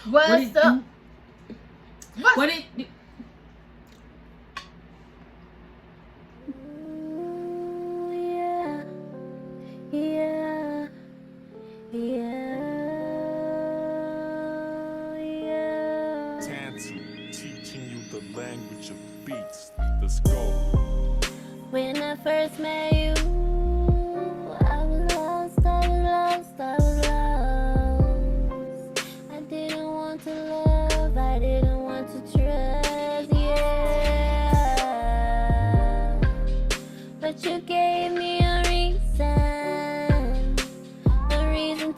What's up? What it do? Teaching you the language of beats. Let's go. When I first met you, I was lost, I was lost, I was lost. I didn't want to love, I didn't want to trust, yeah. But you gave me a reason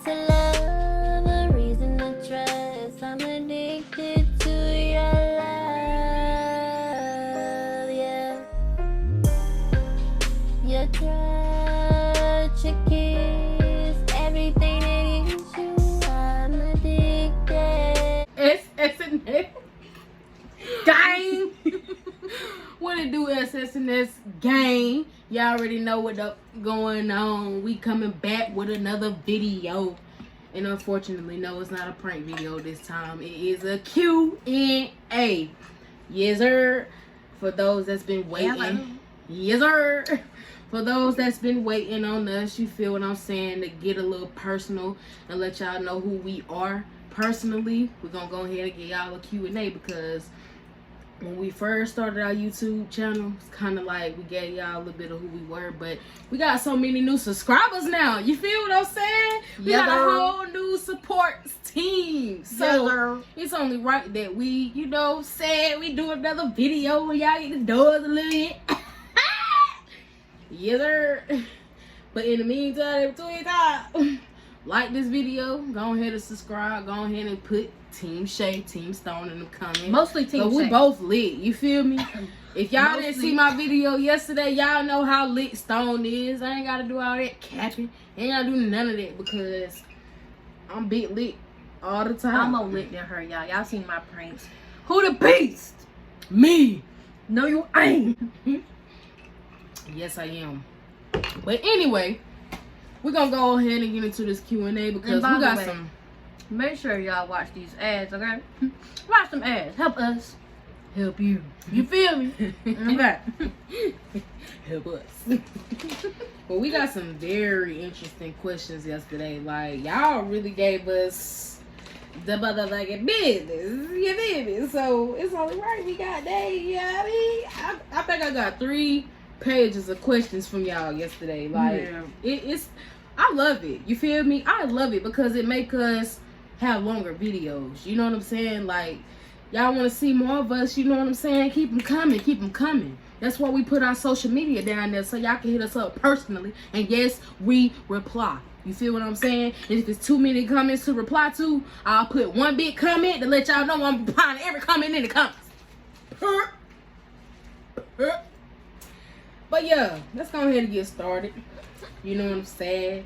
to love, a reason to trust. I'm addicted to your love, yeah. Your touch, your kiss, everything that gives you, I'm addicted. SS&S gang. What it do, SS&S gang? Y'all already know what going on. We coming back with another video. And unfortunately, no, it's not a prank video this time. It is a Q&A. Yes, sir. For those that's been waiting. Hello. Yes, sir. For those that's been waiting on us, you feel what I'm saying, to get a little personal and let y'all know who we are personally. We're going to go ahead and get y'all a Q&A because when we first started our YouTube channel, it's kind of like we gave y'all a little bit of who we were, but we got so many new subscribers now. You feel what I'm saying? We got a whole new support team. So it's only right that we, you know, said we do another video and y'all get the doors a little bit. Yes, sir. But in the meantime, in between time, like this video, go ahead and subscribe, go ahead and put Team Shayy, Team Stonee in the comments. Mostly Team So we Shayy. both lit, you feel me? If y'all didn't Mostly. see my video yesterday, y'all know how lit Stone is. I ain't gotta do all that capping. Ain't gotta do none of that because I'm big lit all the time. I'm more lit than her, y'all. Y'all seen my pranks. Who the beast? Me. No, you ain't. Yes, I am. But anyway, we're gonna go ahead and get into this Q&A because we by the got way, some. Make sure y'all watch these ads, okay? Watch some ads. Help us. Help you. You feel me? Okay. Help us. Well, we got some very interesting questions yesterday. Like, y'all really gave us the motherfucking business. You feel me? So, it's only right we got that. You know what I mean? I think I got 3 pages of questions from y'all yesterday. Like, Yeah. it's... I love it. You feel me? I love it because it make us have longer videos. You know what I'm saying? Like, y'all want to see more of us. You know what I'm saying? Keep them coming. Keep them coming. That's why we put our social media down there so y'all can hit us up personally. And yes, we reply. You feel what I'm saying? And if it's too many comments to reply to, I'll put one big comment to let y'all know I'm replying to every comment in the comments. But yeah, let's go ahead and get started. You know what I'm saying?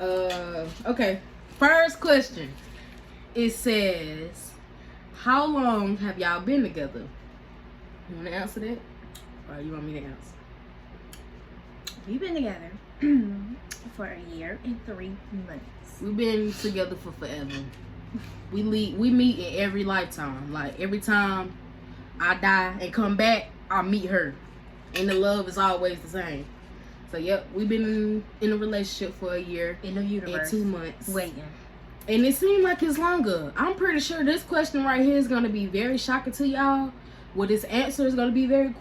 Okay. First question. It says, how long have y'all been together? You want to answer that? Or you want me to answer? We've been together for a year and 3 months. We've been together for forever. We meet in every lifetime. Like, every time I die and come back, I meet her. And the love is always the same. So, yep, we've been in a relationship for a year In the universe. and 2 months. Waiting. And it seemed like it's longer. I'm pretty sure this question right here is going to be very shocking to y'all. Well, this answer is going to be very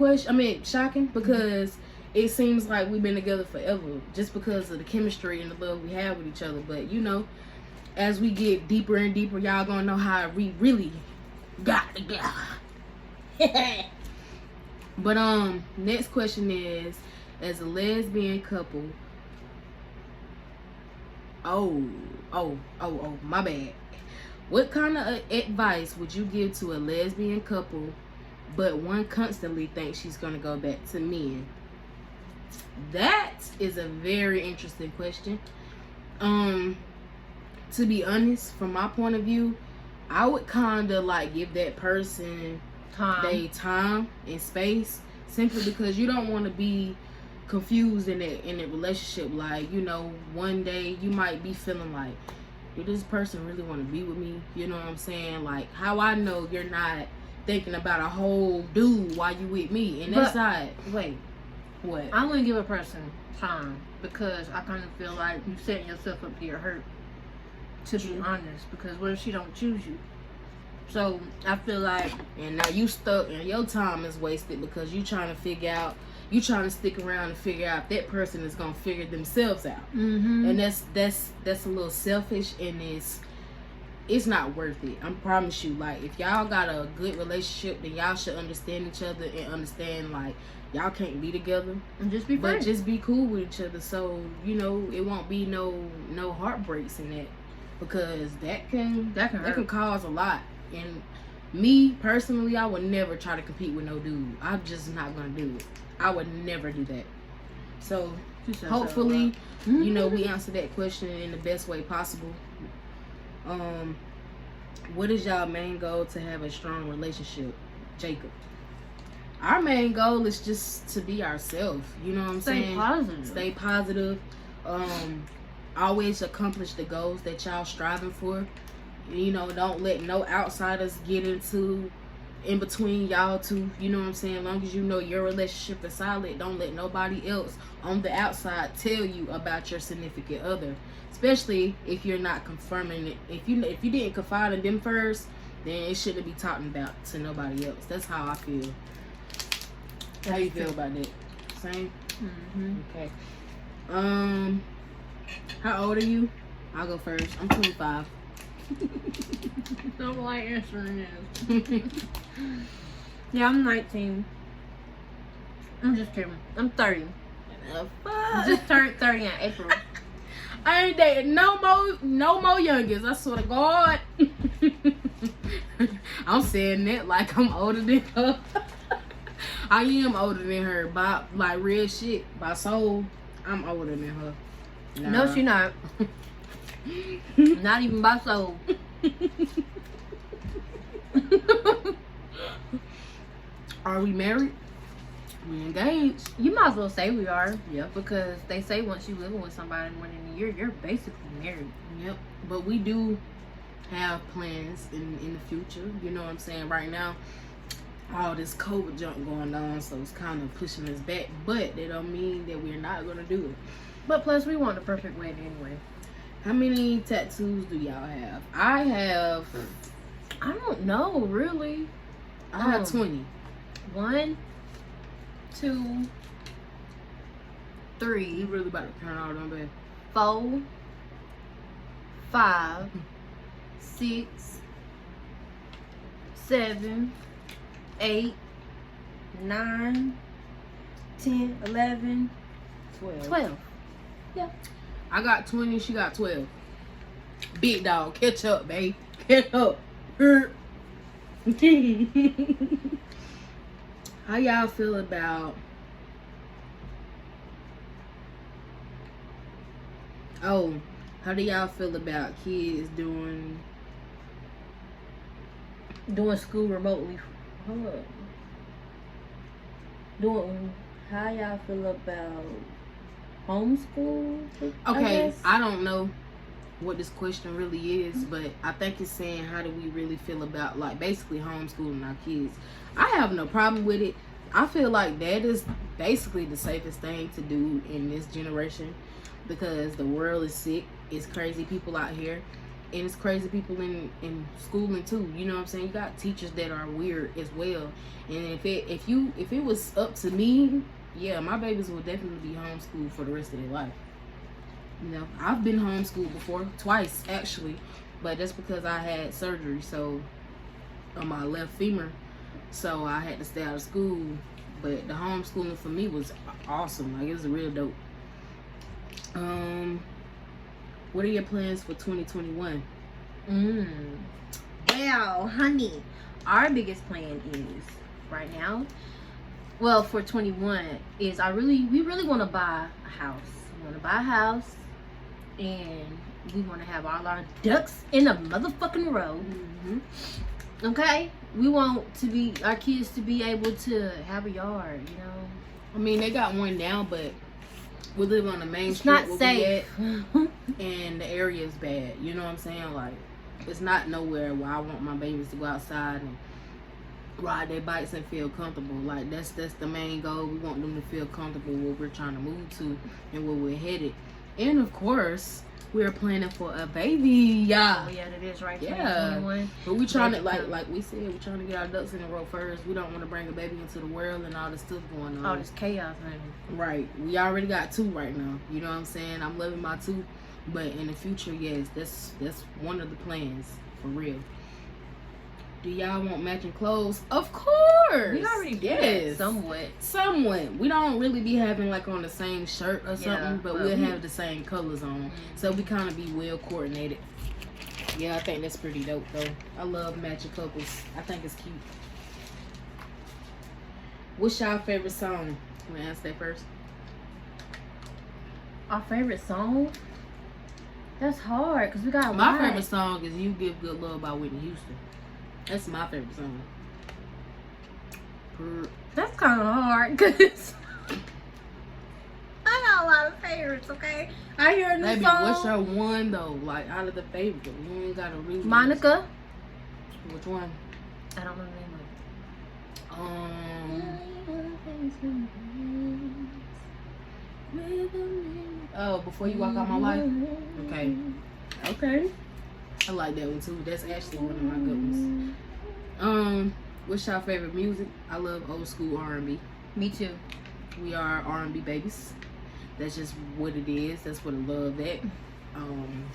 shocking because it seems like we've been together forever just because of the chemistry and the love we have with each other. But, you know, as we get deeper and deeper, y'all going to know how we really got together. But, next question is, as a lesbian couple, my bad. What kind of advice would you give to a lesbian couple, but one constantly thinks she's gonna go back to men? That is a very interesting question. To be honest, from my point of view, I would kind of like give that person their time and space, simply because you don't want to be confused in that relationship. Like, you know, one day you might be feeling like do this person really want to be with me? You know what I'm saying? Like, how I know you're not thinking about a whole dude while you with me, and that's not. Wait, What? I'm gonna give a person time because I kind of feel like you setting yourself up to get hurt. To be honest, because what if she don't choose you? So I feel like, And now you stuck, and your time is wasted because you trying to figure out. You trying to stick around and figure out if that person is gonna figure themselves out, and that's a little selfish, and it's not worth it. I promise you. Like, if y'all got a good relationship, then y'all should understand each other and understand, like, y'all can't be together, and just be but friends. just be cool with each other. So you know it won't be no heartbreaks in that, because that can cause a lot. And me personally, I would never try to compete with no dude. I'm just not gonna do it. I would never do that. So hopefully, you know, we answer that question in the best way possible. What is y'all main goal to have a strong relationship, Jacob? Our main goal is just to be ourselves. You know what I'm saying? Stay positive. Always accomplish the goals that y'all striving for. You know, don't let no outsiders get in between y'all two. You know what I'm saying? As long as you know your relationship is solid, don't let nobody else on the outside tell you about your significant other. Especially if you're not confirming it. If you didn't confide in them first, then it shouldn't be talking about to nobody else. That's how I feel. How you feel about that? Same? Okay. How old are you? I'll go first. I'm 25. Don't like answering this. Yeah, I'm 19. I'm just kidding. I'm 30. I just turned 30 in April. I ain't dating no more youngins. I swear to God. I'm saying that like I'm older than her. I am older than her by like real shit. By soul, I'm older than her. Nah. No, she not. Not even by soul. Are we married? We engaged. You might as well say we are. Yeah, because they say once you living with somebody more than a year, you're basically married. Yep. But we do have plans in the future. You know what I'm saying? Right now, all this COVID junk going on, so it's kind of pushing us back. But that don't mean that we're not gonna do it. But plus, we want the perfect wedding anyway. How many tattoos do y'all have? I don't know, really. I have 20. 1, 2, 3. You really about to turn all them back. 4, 5, 6, 7, 8, 9, 10, 11, 12. Yeah. I got 20, she got 12. Big dog, catch up, babe. Catch up. How y'all feel about how do y'all feel about kids doing school remotely? Hold up. How y'all feel about homeschool? Okay, I don't know what this question really is, but I think it's saying how do we really feel about like basically homeschooling our kids. I have no problem with it. I feel like that is basically the safest thing to do in this generation because the world is sick. It's crazy people out here, and it's crazy people in schooling too. You know what I'm saying? You got teachers that are weird as well. And if it was up to me, yeah, my babies will definitely be homeschooled for the rest of their life. You know, I've been homeschooled before, twice actually, but that's because I had surgery, so on my left femur, so I had to stay out of school. But the homeschooling for me was awesome. Like, it was a real dope. What are your plans for 2021? Well, honey, our biggest plan is right now, well, for 21 is we really want to buy a house. We want to buy a house, and we want to have all our ducks in a motherfucking row. Okay, we want our kids to be able to have a yard. You know, I mean, they got one now, but We live on the main It's street not where safe. we at, and the area is bad. You know what I'm saying? Like, it's not nowhere where I want my babies to go outside and ride their bikes and feel comfortable. Like, that's the main goal. We want them to feel comfortable where we're trying to move to and where we're headed. And of course, we're planning for a baby. Yeah. Oh yeah, that is right. Yeah. 2021. But we trying to, like we said, we're trying to get our ducks in a row first. We don't want to bring a baby into the world and all this stuff going on. All this chaos, honey. Right. We already got 2 right now. You know what I'm saying? I'm loving my 2. But in the future, yes, that's one of the plans. For real. Do y'all want matching clothes? Of course. We already did that, somewhat. We don't really be having like on the same shirt or something, Yeah, but we'll have the same colors on. So we kind of be well coordinated. Yeah, I think that's pretty dope though. I love matching couples. I think it's cute. What's y'all favorite song? You want to answer that first? Our favorite song? That's hard because we got a My lot. favorite song is "You Give Good Love" by Whitney Houston. That's my favorite song. That's kind of hard because I got a lot of favorites. Okay, I hear a new Baby, song. what's your one though? Like out of the favorite, you ain't got a reason. Monica. Which one? I don't know the name Oh, Before You Walk Out My Life. Okay. Okay. I like that one too. That's actually one of my good ones. What's your favorite music? I love old school R&B. Me too. We are R&B babies. That's just what it is. That's what I love that.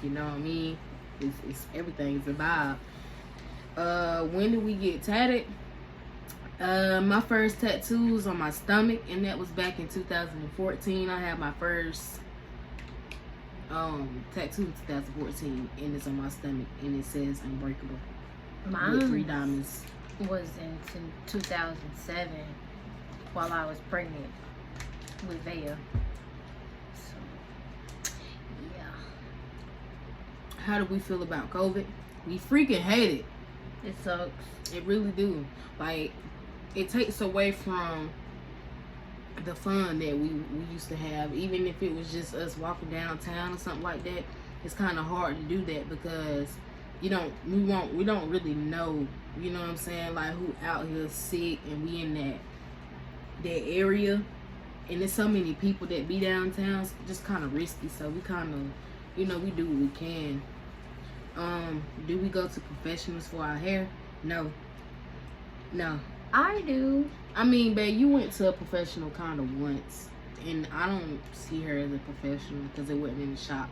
You know what I mean? It's everything. It's a vibe. When did we get tatted? My first tattoo was on my stomach, and that was back in 2014. I had my first tattoo in 2014, and it's on my stomach, and it says Unbreakable with 3 diamonds. Was in 2007 while I was pregnant with Vea. So, yeah. How do we feel about COVID? We freaking hate it. It sucks. It really do. Like, it takes away from the fun that we used to have. Even if it was just us walking downtown or something like that, it's kind of hard to do that because we don't really know, you know what I'm saying, like who out here sick, and we in that area, and there's so many people that be downtown. It's just kind of risky. So we kind of, we do what we can. Do we go to professionals for our hair? No. I do. I mean, babe, you went to a professional kind of once, and I don't see her as a professional because it wasn't in the shop.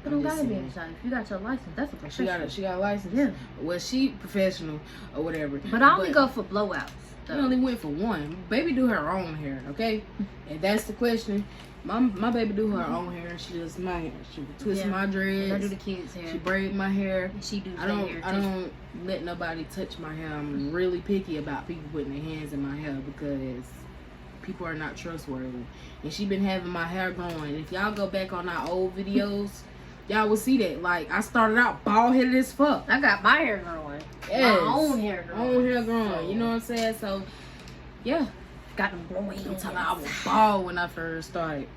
You don't gotta be inside. If you got your license, that's a professional. She got a license. Yeah. Well, she professional or whatever. But I only go for blowouts. She only went for one. Baby do her own hair, okay? And that's the question. My baby do her own hair, and she does my hair. She twist my dreads. And I do the kids' hair. She braid my hair. And she do I don't let nobody touch my hair. I'm really picky about people putting their hands in my hair because people are not trustworthy. And she been having my hair growing. If y'all go back on our old videos, y'all will see that. Like, I started out bald headed as fuck. I got my hair growing. Yes. My own hair growing. So, you know what I'm saying? So, yeah. Got them blowing. I'm talking about I was bald when I first started.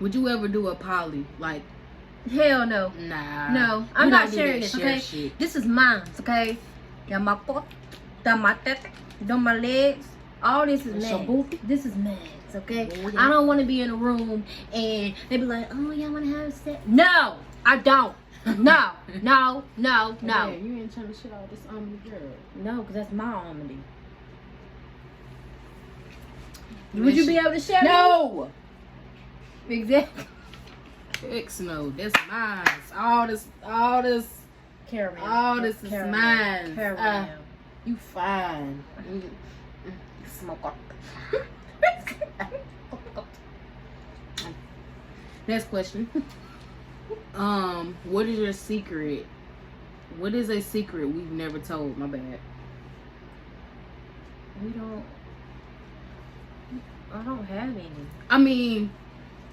Would you ever do a poly? Like, hell no. Nah. No, I'm not sharing this, okay? Shit. This is mine, okay? Got my foot, got my tete, got my legs. All this is mine. This is mine, okay? Oh, yeah. I don't want to be in a room and they be like, oh, y'all want to have sex? No, I don't. No. Yeah, you ain't trying to shit all this girl. No, because that's my almond. Would you be able to share? No. Exactly. X no, that's mine. All this Caramel. all this is Caramel. mine. Caramel. You fine. Smoke. Next question. What is your secret? What is a secret we've never told? My bad. I don't have any. I mean,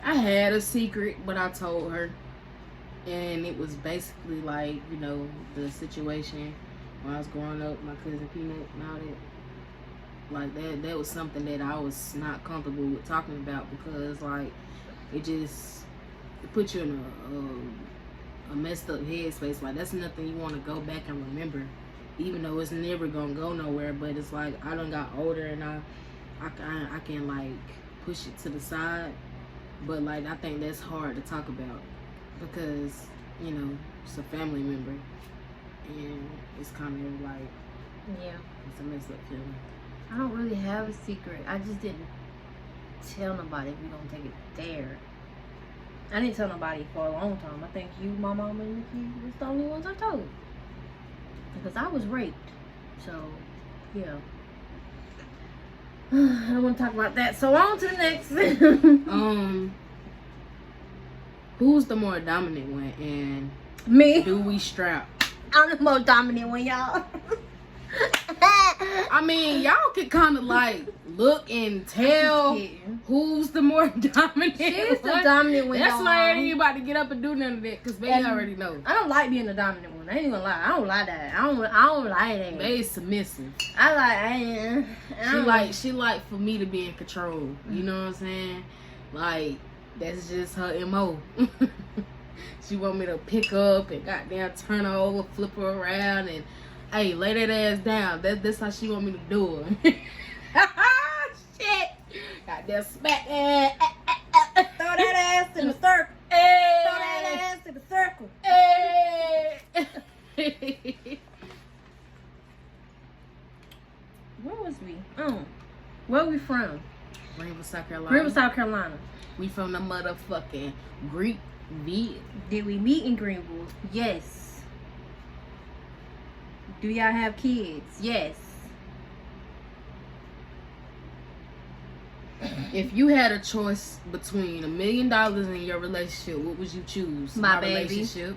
I had a secret, but I told her. And it was basically like, the situation when I was growing up, my cousin Peanut and all that. Like that was something that I was not comfortable with talking about because like it put you in a messed up headspace. Like that's nothing you want to go back and remember, even though it's never gonna go nowhere. But it's like I done got older and I can like push it to the side. But like I think that's hard to talk about because you know it's a family member and it's kind of like it's a messed up feeling. I don't really have a secret. I just didn't tell nobody if we don't take it there. I didn't tell nobody for a long time. I think you, my mom, and Nikki was the only ones I told. Because I was raped. So, yeah. I don't want to talk about that. So on to the next. Who's the more dominant one and Me. do we strap? I'm the most dominant one, y'all. I mean, y'all can kind of like look and tell who's the more dominant. She's the one. dominant one. That's y'all. why I ain't about to get up and do none of that because they already know. I don't like being the dominant one. I ain't gonna lie. I don't like that. I don't like that. They submissive. She like for me to be in control. You know what I'm saying? Like that's just her MO. She want me to pick up and goddamn turn her over, flip her around, and hey, lay that ass down. That's how she want me to do it. Shit. Goddamn smack that. Throw that ass in the circle. Hey. Throw that ass in the circle. Hey. Where was we? Where we from? Greenville, South Carolina. Greenville, South Carolina. We from the motherfucking Greek V. Did we meet in Greenville? Yes. Do y'all have kids? Yes. If you had a choice between $1 million in your relationship, what would you choose? My baby. Relationship.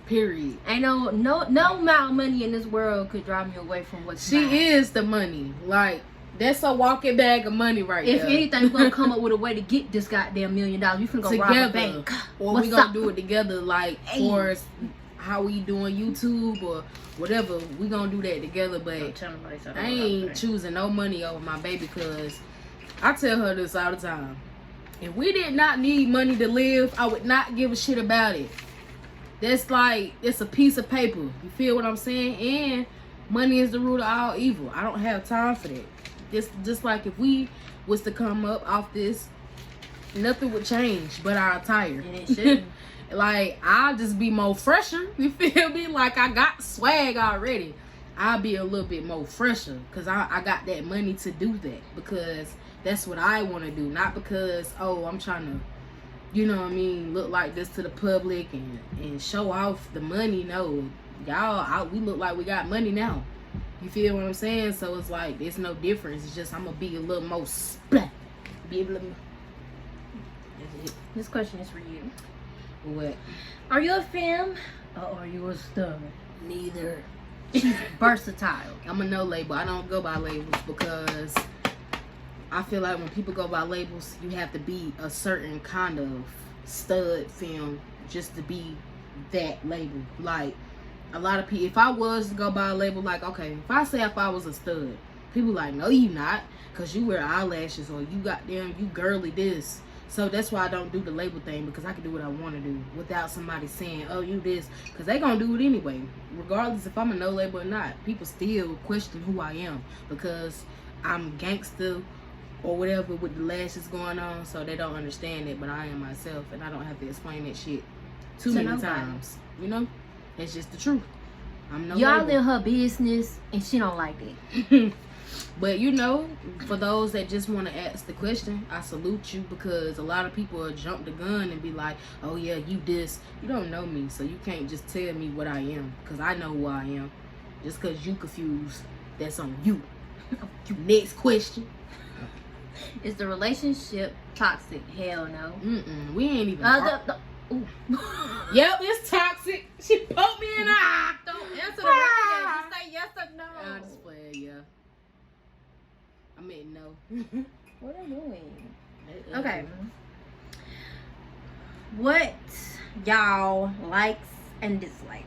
Period. Ain't no amount of money in this world could drive me away from what she is the money. Like that's a walking bag of money right if there. If anything, we're gonna come up with a way to get this goddamn $1 million. We finna go rob a bank. Or we gonna do it together, like for how we doing YouTube or whatever. We gonna do that together. But I ain't choosing no money over my baby because I tell her this all the time. If we did not need money to live, I would not give a shit about it. That's like it's a piece of paper. You feel what I'm saying? And money is the root of all evil. I don't have time for that. Just like if we was to come up off this, nothing would change but our attire. And it shouldn't. Like I'll just be more fresher. You feel me? Like I got swag already. I'll be a little bit more fresher because I got that money to do that because that's what I want to do. Not because I'm trying to, you know what I mean, look like this to the public and show off the money. No, y'all, we look like we got money now. You feel what I'm saying? So it's like there's no difference. It's just I'm gonna be a little more splat. Be able to. This question is for you. What? Are you a femme or are you a stud? Neither. She's versatile. I'm a no label. I don't go by labels because I feel like when people go by labels, you have to be a certain kind of stud femme just to be that label. Like a lot of people, if I was to go by a label, like okay, if I was a stud, people like, no, you not, cause you wear eyelashes or you goddamn you girly this. So that's why I don't do the label thing because I can do what I want to do without somebody saying, oh, you this, because they gonna do it anyway, regardless if I'm a no label or not. People still question who I am because I'm gangster or whatever with the lashes going on, so they don't understand it. But I am myself, and I don't have to explain that shit too many times. You know, that's just the truth. I'm no y'all label. in her business, and she don't like it. But you know, for those that just want to ask the question, I salute you because a lot of people will jump the gun and be like, oh yeah, you this. You don't know me, so you can't just tell me what I am because I know who I am. Just because you confused, that's on you. Next question. Is the relationship toxic? Hell no. We ain't even. Yep, it's toxic. She poked me in the eye. Don't answer the question. Just say yes or no. I'll just play it, yeah. I mean, no. What are you doing? Okay. What y'all likes and dislikes?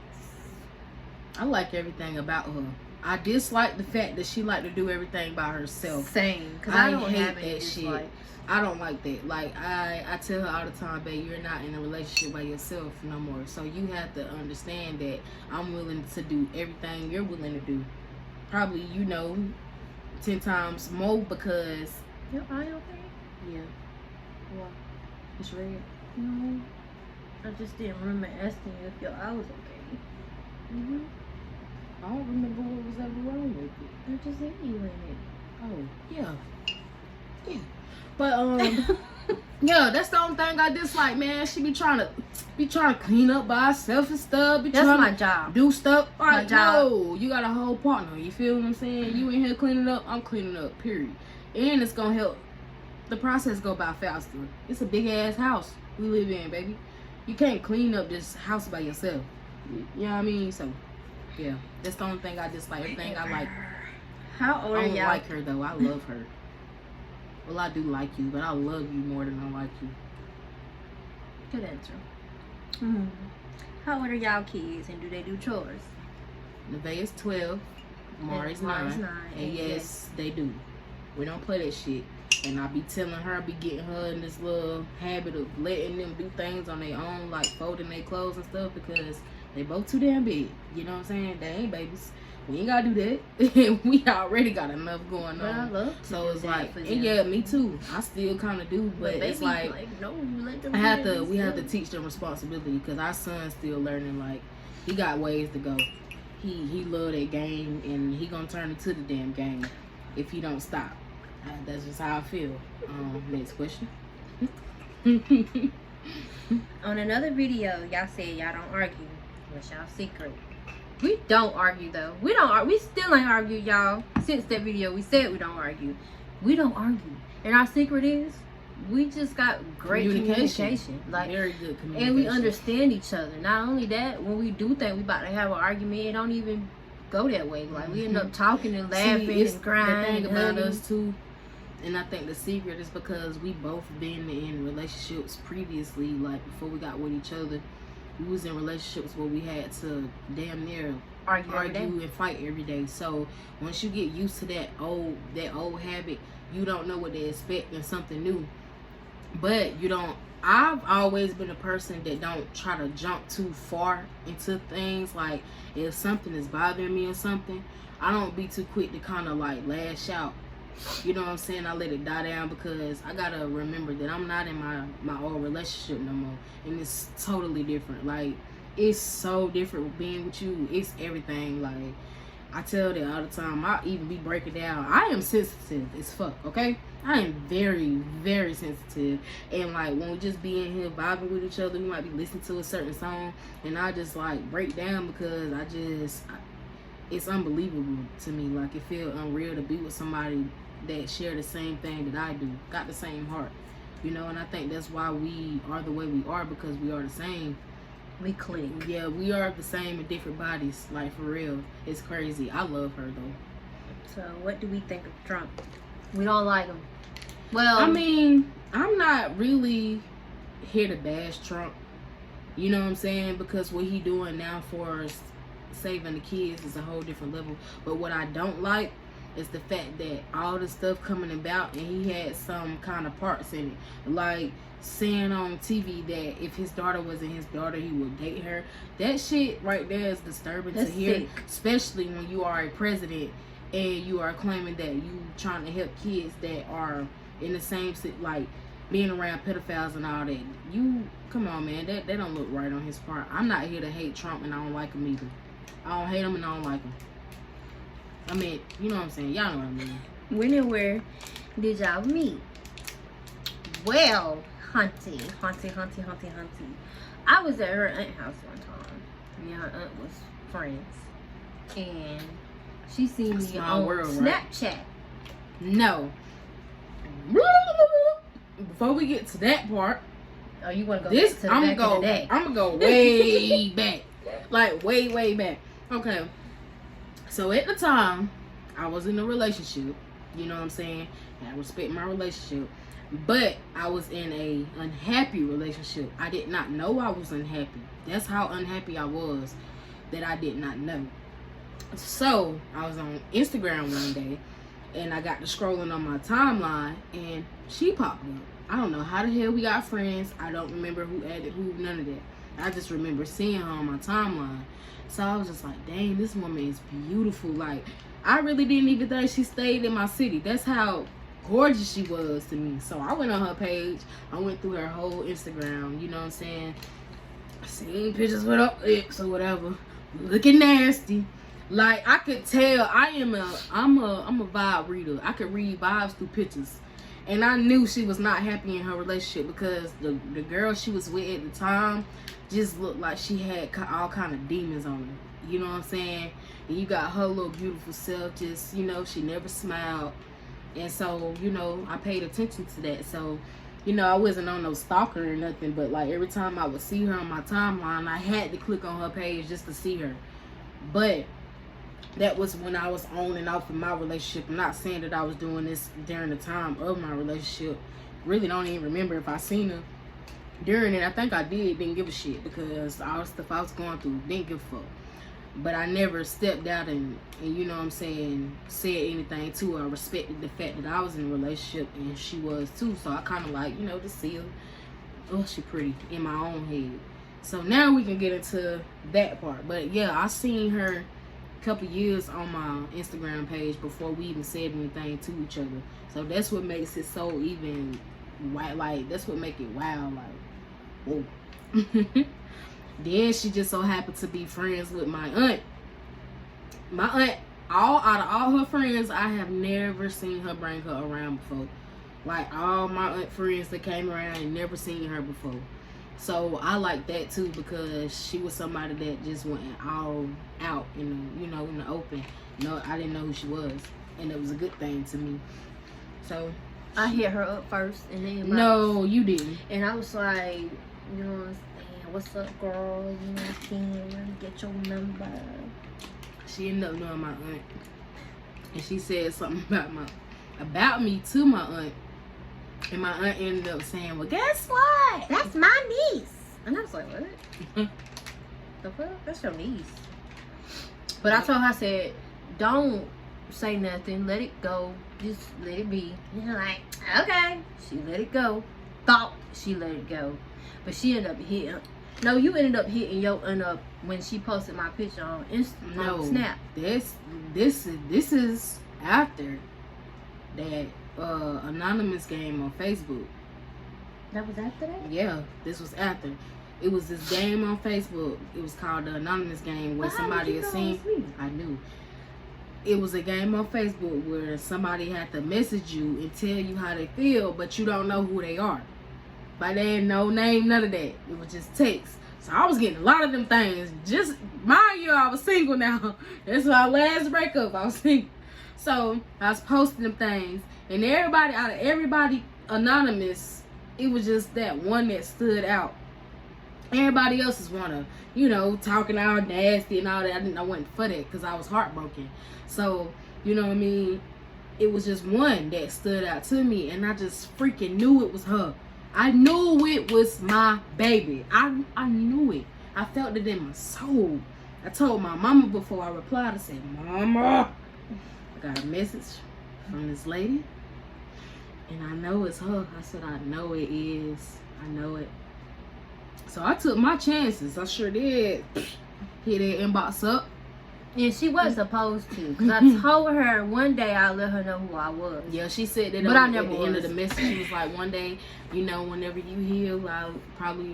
I like everything about her. I dislike the fact that she like to do everything by herself. Same, because I don't hate have any that shit. dislikes. I don't like that. Like I tell her all the time, babe, you're not in a relationship by yourself no more. So you have to understand that I'm willing to do everything you're willing to do. Probably, 10 times more because. Your eye okay? Yeah. What? It's red. No. I just didn't remember asking you if your eye was okay. Mm-hmm. I don't remember what was ever wrong with it. I just hit you in it. Oh, yeah. Yeah. But, yeah, that's the only thing I dislike, man. She be trying to clean up by herself and stuff. That's my job. Do stuff. My Like, job. no, you got a whole partner. You feel what I'm saying? You in here cleaning up, I'm cleaning up, period. And it's gonna help the process go by faster. It's a big ass house we live in, baby. You can't clean up this house by yourself. You know what I mean? So, yeah, that's the only thing I dislike. Everything I like. How old I are don't y'all? like her though. I love her. Well, I do like you, but I love you more than I like you. Good answer. How old are y'all kids, and do they do chores? Nevaeh's 12, Mari's 9, and yes, they do. We don't play that shit. And I be telling her, I be getting her in this little habit of letting them do things on their own, like folding their clothes and stuff, because they both too damn big. You know what I'm saying? They ain't babies. We ain't gotta do that. We already got enough going But I on. love to So do it's that like, for and them. yeah, me too. I still kind of do, but it's baby, like no, you let them we have do to it teach them responsibility, because our son's still learning. Like, he got ways to go. He love that game, and he gonna turn into the damn game if he don't stop. That's just how I feel. Next question. On another video, y'all said y'all don't argue. What's y'all secret? We don't argue though. We don't. We still ain't argued, y'all. Since that video, we said we don't argue. We don't argue, and our secret is we just got great communication. Like, very good communication, and we understand each other. Not only that, when we do think we about to have an argument, it don't even go that way. Like, we end up talking and laughing and crying. The thing about us too, and I think the secret is because we both been in relationships previously. Like, before we got with each other, we was in relationships where we had to damn near argue and fight every day. So once you get used to that old habit, you don't know what to expect in something new. But you don't. I've always been a person that don't try to jump too far into things. Like, if something is bothering me or something, I don't be too quick to kind of like lash out. You know what I'm saying? I let it die down, because I gotta remember that I'm not in my old relationship no more, and it's totally different. Like, it's so different being with you. It's everything. Like, I tell that all the time. I even be breaking down. I am sensitive as fuck, okay? I am very, very sensitive. And like, when we just be in here vibing with each other, we might be listening to a certain song, and I just like break down, because it's unbelievable to me. Like, it feels unreal to be with somebody that share the same thing that I do, got the same heart, and I think that's why we are the way we are, because we are the same. We click. Yeah, we are the same in different bodies. Like, for real, it's crazy. I love her though. So what do we think of Trump? We don't like him. Well, I mean, I'm not really here to bash Trump, you know what I'm saying, because what he doing now for saving the kids is a whole different level. But what I don't like is the fact that all the stuff coming about, and he had some kind of parts in it, like saying on TV that if his daughter wasn't his daughter, he would date her. That shit right there is disturbing to hear, sick. Especially when you are a president and you are claiming that you trying to help kids that are in the same, like, being around pedophiles and all that. You, come on, man, that don't look right on his part. I'm not here to hate Trump, and I don't like him either. I don't hate him, and I don't like him. I mean, you know what I'm saying? Y'all know what I mean. When and where did y'all meet? Well, Hunty. I was at her aunt's house one time. Me and her aunt was friends. And she seen me on Snapchat. Right? No. Before we get to that part, oh, you want to go back to the back of the day? I'm gonna go way back, like way back. Okay. So at the time, I was in a relationship. You know what I'm saying? And I respect my relationship, but I was in a unhappy relationship. I did not know I was unhappy. That's how unhappy I was, that I did not know. So I was on Instagram one day, and I got to scrolling on my timeline, and she popped up. I don't know how the hell we got friends. I don't remember who added who, none of that. I just remember seeing her on my timeline. So I was just like, dang, this woman is beautiful. Like, I really didn't even think she stayed in my city. That's how gorgeous she was to me. So I went on her page. I went through her whole Instagram. You know what I'm saying? Seen pictures with her ex or whatever. Looking nasty. Like, I could tell I'm a vibe reader. I could read vibes through pictures. And I knew she was not happy in her relationship because the girl she was with at the time just looked like she had all kind of demons on her. You know what I'm saying? And you got her little beautiful self, just, you know, she never smiled. And so, you know, I paid attention to that. So, you know, I wasn't on no stalker or nothing, but like every time I would see her on my timeline, I had to click on her page just to see her. But that was when I was on and off in my relationship. I'm not saying that I was doing this during the time of my relationship. Really don't even remember if I seen her during it. I think I didn't give a shit because all the stuff I was going through, didn't give a fuck. But I never stepped out and you know what I'm saying, said anything to her. I respected the fact that I was in a relationship and she was too. So I kind of like, you know, to see her, oh, she pretty in my own head. So now we can get into that part. But yeah, I seen her couple years on my Instagram page before we even said anything to each other. So that's what makes it so even wild. Like, that's what make it wild. Like, whoa. Then she just so happened to be friends with my aunt. My aunt, out of all her friends, I have never seen her bring her around before. Like, all my aunt friends that came around, I ain't never seen her before. So I like that too, because she was somebody that just went all out in the, you know, in the open. No, I didn't know who she was, and it was a good thing to me. So I hit her up first, and then no, you didn't. And I was like, you know what I'm saying? What's up, girl? You know, can you get your number? She ended up knowing my aunt, and she said something about me to my aunt. And my aunt ended up saying, well, guess what? That's my niece. And I was like, what? The fuck? That's your niece. But I told her, I said, don't say nothing. Let it go. Just let it be. And you're like, okay. She let it go. Thought she let it go. But she ended up hitting. No, you ended up hitting your aunt up when she posted my picture on Instagram. On Snap. This is after that anonymous game on Facebook. That was after that? Yeah, this was after. It was this game on Facebook. It was called the Anonymous Game, where somebody had seen. I knew. It was a game on Facebook where somebody had to message you and tell you how they feel, but you don't know who they are. But they ain't no name, none of that. It was just text. So I was getting a lot of them things. Just mind you, I was single now. That's my last breakup. I was single. So I was posting them things. And everybody, out of everybody anonymous, it was just that one that stood out. Everybody else is wanna, you know, talking all nasty and all that. I wasn't for that because I was heartbroken. So, you know what I mean? It was just one that stood out to me, and I just freaking knew it was her. I knew it was my baby. I knew it. I felt it in my soul. I told my mama before I replied, I said, Mama, I got a message from this lady, and I know it's her. I said, I know it is. I know it. So I took my chances. I sure did. Hit that inbox up. And she was supposed to, because I told her one day I'll let her know who I was. Yeah, she said that, but I never at the end of the message. She was like, one day, you know, whenever you heal, I'll probably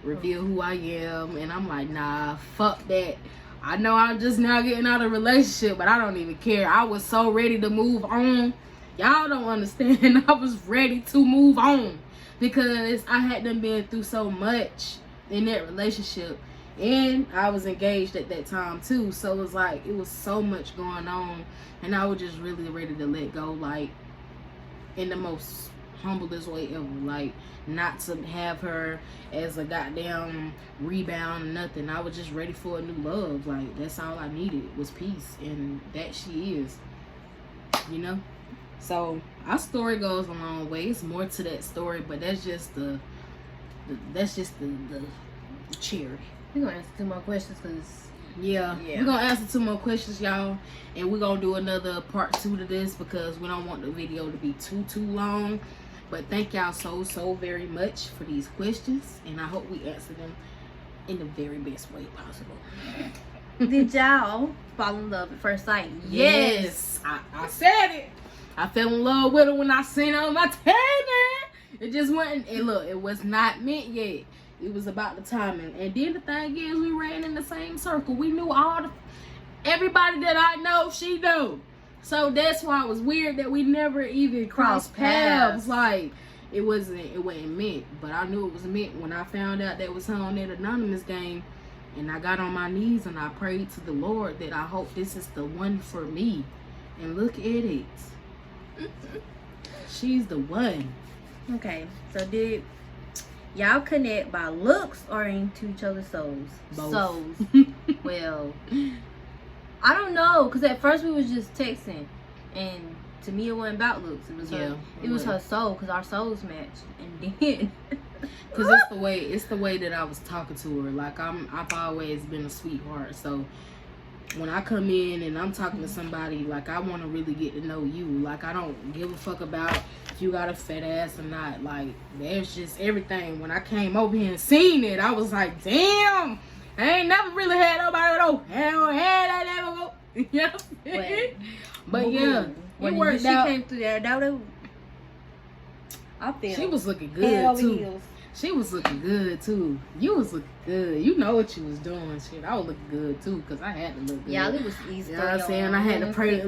reveal who I am. And I'm like, nah, fuck that. I know I'm just now getting out of a relationship, but I don't even care. I was so ready to move on. Y'all don't understand. I was ready to move on because I had done been through so much in that relationship. And I was engaged at that time too. So it was like, it was so much going on. And I was just really ready to let go, like, in the most humblest way ever. Like, not to have her as a goddamn rebound or nothing. I was just ready for a new love. Like, that's all I needed was peace. And that she is. You know? So, our story goes a long way. It's more to that story, but that's just the cherry. We're gonna ask 2 more questions because Yeah. We're gonna answer 2 more questions, y'all, and we're gonna do another part 2 to this because we don't want the video to be too long. But thank y'all so very much for these questions, and I hope we answer them in the very best way possible. Did y'all fall in love at first sight? Yes. I said it. I fell in love with her when I seen her on my timeline. It just wasn't, and look, it was not meant yet. It was about the timing. And then the thing is, we ran in the same circle. We knew everybody that I know, she knew. So that's why it was weird that we never even crossed paths. Like, it wasn't meant. But I knew it was meant when I found out that was her on that anonymous game. And I got on my knees and I prayed to the Lord that I hope this is the one for me. And look at it. She's the one. Okay, so did y'all connect by looks or into each other's souls? Both. Souls. Well, I don't know, because at first we was just texting, and to me it wasn't about looks. It was her soul, because our souls matched. And then because it's the way that I was talking to her. Like, I've always been a sweetheart, so when I come in and I'm talking to somebody, like, I want to really get to know you. Like, I don't give a fuck about if you got a fat ass or not. Like, there's just everything. When I came over here and seen it, I was like, damn, I ain't never really had nobody though. Hell, I never go. You know what I'm saying? But yeah, when it worked she out. came through there, I feel She was looking good too. She was looking good too. You was looking good. You know what you was doing. Shit, I was looking good too because I had to look good. Yeah, it was easy. You know what I'm saying? I had to pray.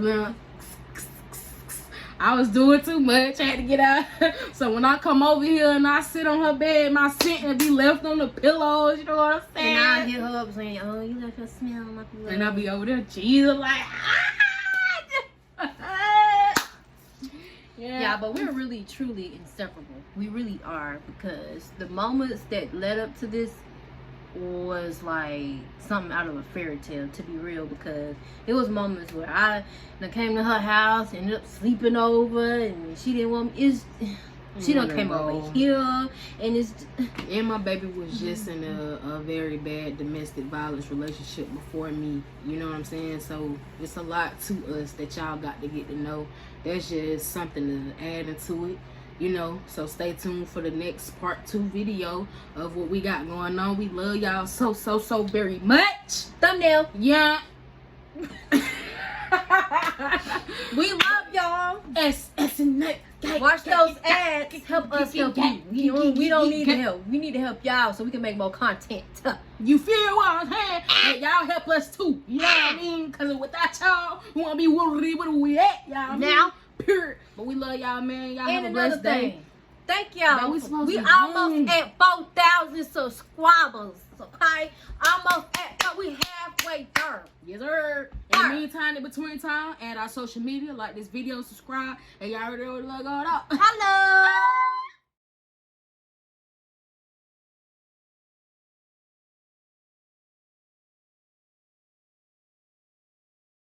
I was doing too much. I had to get out. So when I come over here and I sit on her bed, my scent will be left on the pillows. You know what I'm saying? And I hit her up saying, "Oh, you left your smell on my pillow." And I'll be over there, Jesus, like, Yeah, but we're really, truly inseparable. We really are, because the moments that led up to this was like something out of a fairy tale, to be real, because it was moments where I came to her house, ended up sleeping over, and she didn't want me. She done came over here, and my baby was just in a very bad domestic violence relationship before me. You know what I'm saying? So it's a lot to us that y'all got to get to know. There's just something to add into it, you know. So stay tuned for the next part 2 video of what we got going on. We love y'all so very much. Thumbnail. Yeah. We love y'all. SS&SGANG. Watch those ads. Help us help you. We don't need help. We need to help y'all so we can make more content. You feel what I'm saying? And y'all help us too. You know what I mean? Because without y'all, we want to be where we at. Y'all now. Period. But we love y'all, man. Y'all have a blessed day. Thank y'all. We almost at 4,000 subscribers. Okay? Almost at, we halfway there. Yes, sir. In the meantime, in between time, add our social media, like this video, subscribe, and y'all already know what to go out. Hello.